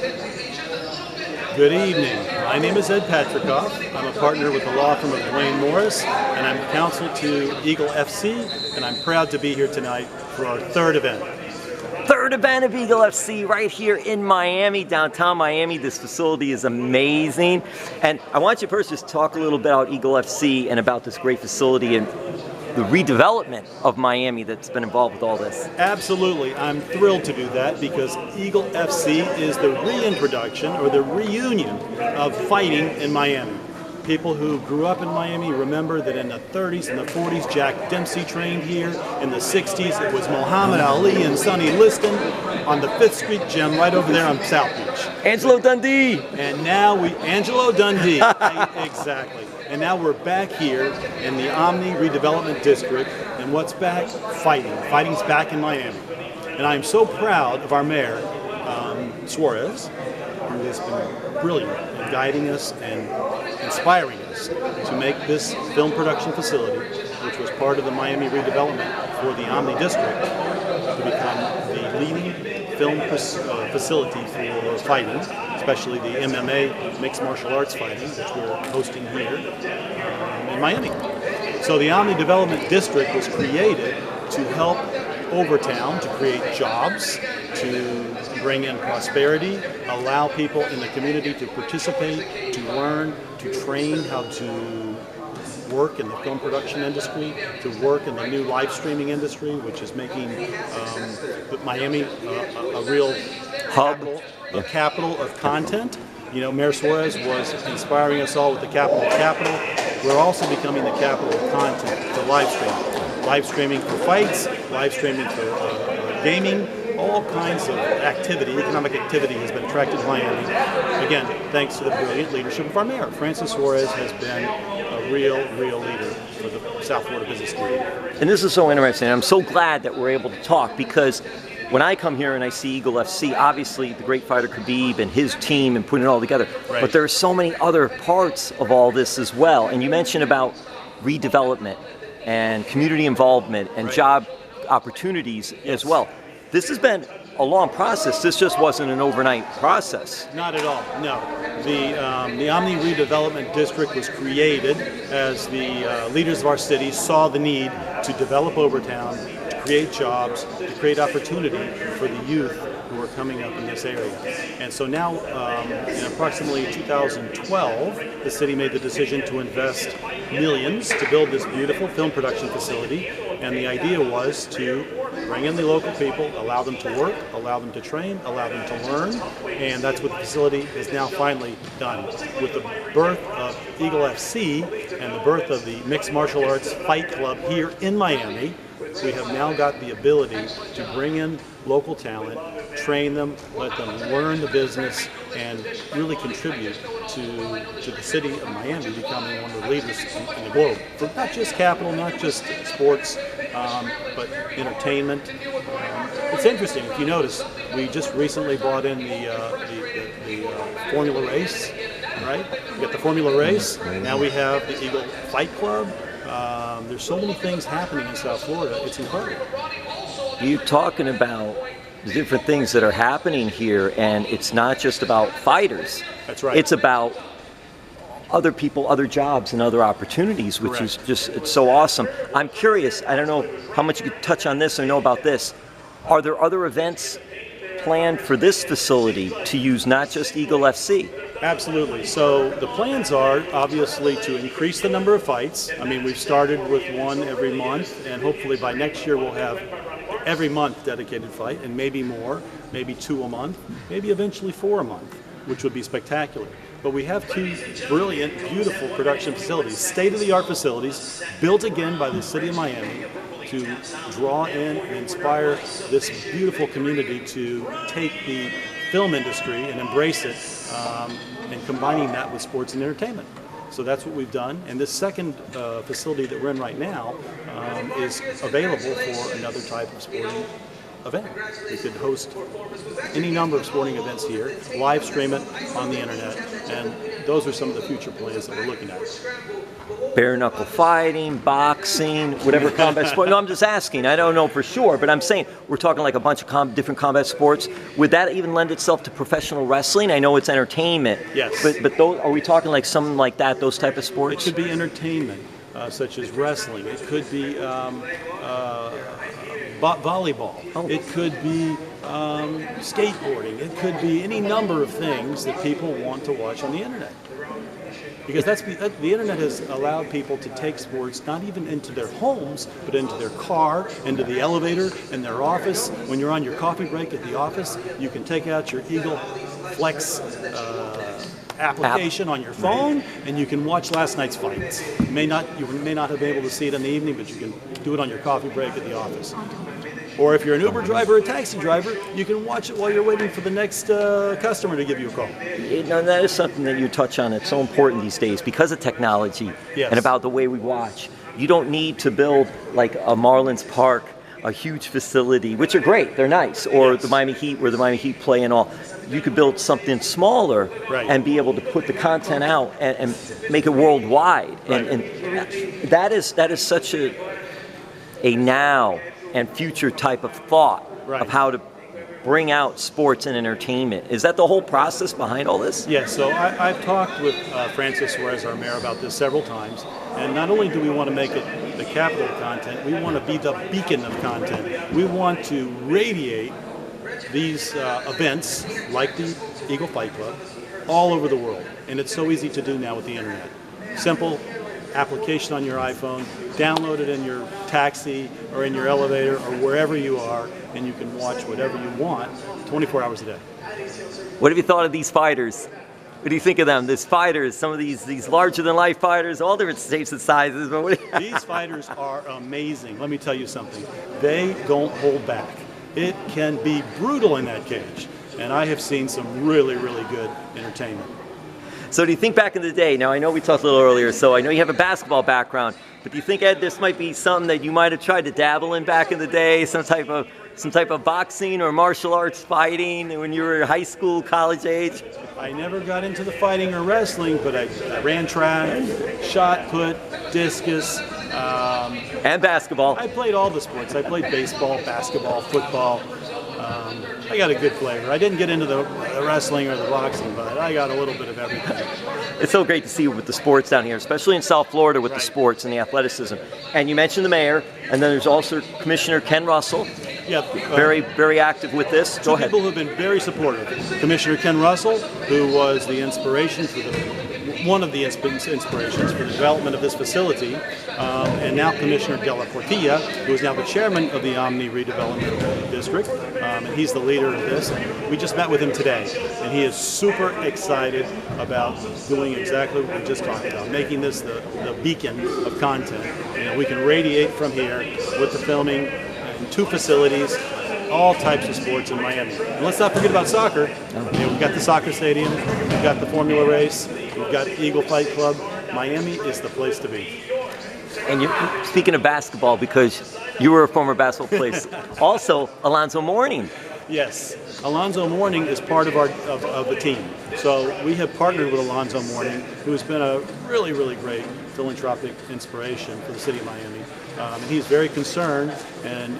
Good evening. My name is Ed Patricoff. I'm a partner with the law firm of Duane Morris, and I'm counsel to Eagle FC, and I'm proud to be here tonight for our third event. Third event of Eagle FC right here in Miami, downtown Miami. This facility is amazing. And I want you first just talk a little bit about Eagle FC and about this great facility and the redevelopment of Miami that's been involved with all this. Absolutely. I'm thrilled to do that because Eagle FC is the reintroduction or the reunion of fighting in Miami. People who grew up in Miami remember that in the 30s and the 40s, Jack Dempsey trained here. In the 60s, it was Muhammad Ali and Sonny Liston on the 5th Street Gym right over there on South Beach. Angelo Dundee! And now Angelo Dundee, exactly. And now we're back here in the Omni Redevelopment District, and what's back? Fighting. Fighting's back in Miami. And I'm so proud of our mayor, Suarez, who has been brilliant in guiding us and inspiring us to make this film production facility, which was part of the Miami redevelopment for the Omni District, to become the leading film facility for fighting, especially the MMA, mixed martial arts fighting, which we're hosting here in Miami. So the Omni Development District was created to help Overtown, to create jobs, to bring in prosperity, allow people in the community to participate, to learn, to train how to work in the film production industry, to work in the new live streaming industry, which is making Miami a real hub, a capital of content. You know, Mayor Suarez was inspiring us all with the capital of capital. We're also becoming the capital of content for live streaming. Live streaming for fights, live streaming for gaming, all kinds of activity, economic activity has been attracted to Miami. Again, thanks to the brilliant leadership of our mayor. Francis Suarez has been a real leader for the South Florida business community. And this is so interesting. I'm so glad that we're able to talk because when I come here and I see Eagle FC, obviously the great fighter Khabib and his team and putting it all together, right. But there are so many other parts of all this as well. And you mentioned about redevelopment and community involvement and right. job opportunities as well. This has been a long process. This just wasn't an overnight process. Not at all, no. The Omni Redevelopment District was created as the leaders of our city saw the need to develop Overtown, to create jobs, to create opportunity for the youth who are coming up in this area. And so now, in approximately 2012, the city made the decision to invest millions to build this beautiful film production facility. And the idea was to bring in the local people, allow them to work, allow them to train, allow them to learn, and that's what the facility is now finally done. With the birth of Eagle FC and the birth of the Mixed Martial Arts Fight Club here in Miami, we have now got the ability to bring in local talent, train them, let them learn the business, and really contribute to the city of Miami becoming one of the leaders in the globe. For not just capital, not just sports, but entertainment. It's interesting, if you notice, we just recently brought in the Formula Race, right? We got the Formula Race, now we have the Eagle Fight Club. There's so many things happening in South Florida, it's incredible. You're talking about the different things that are happening here, and it's not just about fighters. That's right. It's about other people, other jobs, and other opportunities, which Correct. is just, it's so awesome. I'm curious, I don't know how much you could touch on this or know about this. Are there other events planned for this facility to use not just Eagle FC? Absolutely. So the plans are obviously to increase the number of fights. I mean, we've started with one every month, and hopefully by next year we'll have every month dedicated fight, and maybe more, maybe 2 a month, maybe eventually 4 a month, which would be spectacular. But we have 2 brilliant, beautiful production facilities, state-of-the-art facilities, built again by the city of Miami to draw in and inspire this beautiful community to take the film industry and embrace it, and combining that with sports and entertainment. So that's what we've done. And this second facility that we're in right now is available for another type of sporting event. We could host any number of sporting events here, live stream it on the internet, and those are some of the future plans that we're looking at. Bare knuckle fighting, boxing, whatever combat sport. No, I'm just asking. I don't know for sure, but I'm saying we're talking like a bunch of different combat sports. Would that even lend itself to professional wrestling? I know it's entertainment. Yes. But those, are we talking like something like that, those type of sports? It could be entertainment, such as wrestling. It could be volleyball. Oh. It could be skateboarding. It could be any number of things that people want to watch on the internet. Because the internet has allowed people to take sports not even into their homes, but into their car, into the elevator, in their office. When you're on your coffee break at the office, you can take out your Eagle Flex application on your phone, and you can watch last night's fights. You may not have been able to see it in the evening, but you can do it on your coffee break at the office. Or if you're an Uber driver or a taxi driver, you can watch it while you're waiting for the next customer to give you a call. Now, that is something that you touch on. It's so important these days because of technology and about the way we watch. You don't need to build like a Marlins Park, a huge facility, which are great, they're nice, or the Miami Heat, where the Miami Heat play and all. You could build something smaller and be able to put the content out and make it worldwide. And that is such a now and future type of thought of how to bring out sports and entertainment. Is that the whole process behind all this? Yes, so I've talked with Francis Suarez, our mayor, about this several times. And not only do we want to make it the capital of content, we want to be the beacon of content. We want to radiate these events, like the Eagle Fight Club, all over the world. And it's so easy to do now with the internet. Simple application on your iPhone, download it in your taxi or in your elevator or wherever you are, and you can watch whatever you want 24 hours a day. What have you thought of these fighters? What do you think of them? These fighters, some of these larger-than-life fighters, all different shapes and sizes. But these fighters are amazing. Let me tell you something. They don't hold back. It can be brutal in that cage, and I have seen some really, really good entertainment. So do you think back in the day, now I know we talked a little earlier, so I know you have a basketball background, but do you think, Ed, this might be something that you might have tried to dabble in back in the day, some type of boxing or martial arts fighting when you were high school, college age? I never got into the fighting or wrestling, but I ran track, shot put, discus. And basketball. I played all the sports. I played baseball, basketball, football. I got a good flavor. I didn't get into the wrestling or the boxing, but I got a little bit of everything. It's so great to see you with the sports down here, especially in South Florida with the sports and the athleticism. And you mentioned the mayor, and then there's also Commissioner Ken Russell. Yeah, very, very active with this. Go ahead. Two people who have been very supportive. Commissioner Ken Russell, who was the inspiration for one of the inspirations for the development of this facility, and now Commissioner De La Portilla, who is now the chairman of the Omni Redevelopment District, and he's the leader of this. We just met with him today, and he is super excited about doing exactly what we just talked about, making this the beacon of content. You know, we can radiate from here with the filming in 2 facilities, all types of sports in Miami. And let's not forget about soccer. You know, we've got the soccer stadium, we've got the Formula race, we've got Eagle Fight Club. Miami is the place to be. And you're speaking of basketball, because you were a former basketball player. Also, Alonzo Mourning. Yes, Alonzo Mourning is part of the team. So we have partnered with Alonzo Mourning, who has been a really, really great philanthropic inspiration for the city of Miami. And he's very concerned and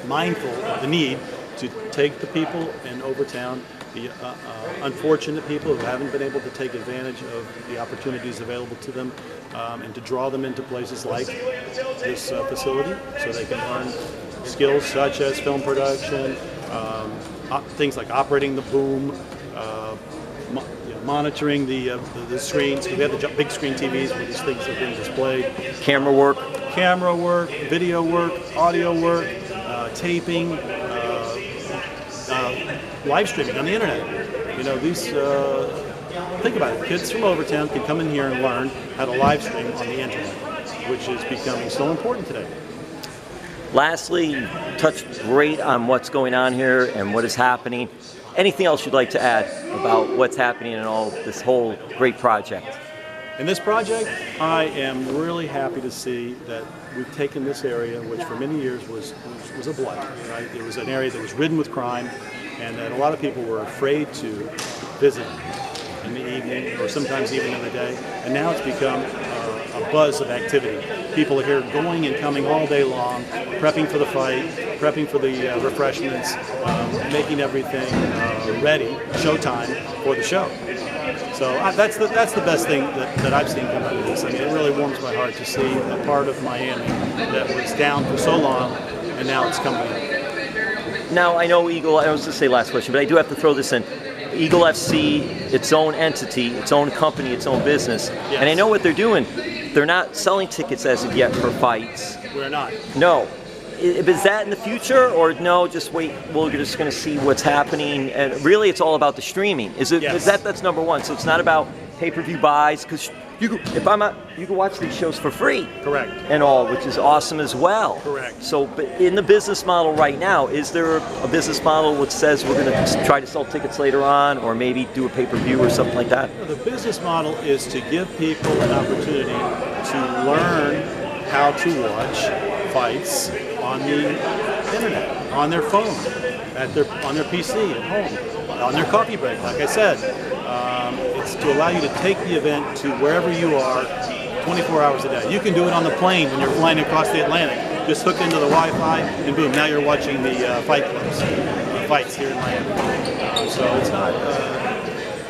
mindful of the need to take the people in Overtown, the unfortunate people who haven't been able to take advantage of the opportunities available to them, and to draw them into places like this facility so they can learn skills such as film production, things like operating the boom, monitoring the screens. We have the big screen TVs where these things are being displayed. Camera work, video work, audio work, taping, live streaming on the internet. You know, these, think about it, kids from Overtown can come in here and learn how to live stream on the internet, which is becoming so important today. Lastly, you touched great on what's going on here and what is happening. Anything else you'd like to add about what's happening in all this whole great project? In this project, I am really happy to see that we've taken this area, which for many years was a blight, right? It was an area that was ridden with crime, and that a lot of people were afraid to visit in the evening or sometimes even in the day. And now it's become a buzz of activity. People are here going and coming all day long, prepping for the fight, prepping for the refreshments, making everything ready, showtime for the show. So that's the best thing that I've seen come out of this. I mean, it really warms my heart to see a part of Miami that was down for so long, and now it's coming in. Now, I know Eagle, I was going to say last question, but I do have to throw this in. Eagle FC, its own entity, its own company, its own business. Yes. And I know what they're doing. They're not selling tickets as of yet for fights. We're not. No. Is that in the future, or no, just wait, we're just going to see what's happening? And really, it's all about the streaming. Is it? Yes. Is that's number one. So it's not about pay-per-view buys, because you can watch these shows for free. Correct. And all, which is awesome as well. Correct. So, but in the business model right now, is there a business model which says we're going to try to sell tickets later on, or maybe do a pay-per-view or something like that? The business model is to give people an opportunity to learn how to watch fights on the internet, on their phone, on their PC at home, on their coffee break. Like I said, it's to allow you to take the event to wherever you are 24 hours a day. You can do it on the plane when you're flying across the Atlantic. Just hook into the Wi-Fi and boom, now you're watching the fight clubs, fights here in Miami. So it's not,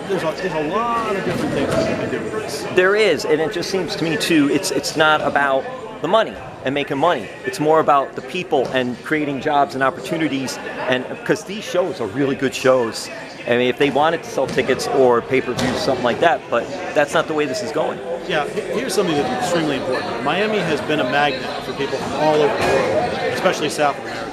there's a lot of different things that you can do with this. There is, and it just seems to me too, it's not about the money and making money. It's more about the people and creating jobs and opportunities, and because these shows are really good shows. I mean, if they wanted to sell tickets or pay-per-view, something like that, but that's not the way this is going. Yeah, here's something that's extremely important. Miami has been a magnet for people from all over the world, especially South America.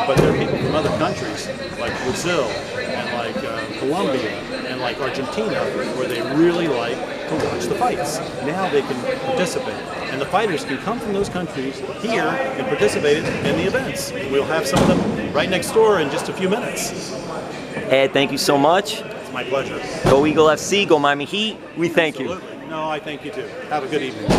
But there are people from other countries, like Brazil, and like Colombia, and like Argentina, where they really like to watch the fights. Now they can participate. And the fighters can come from those countries here and participate in the events. We'll have some of them right next door in just a few minutes. Ed, thank you so much. It's my pleasure. Go Eagle FC, go Miami Heat. We thank you. Absolutely. No, I thank you too. Have a good evening.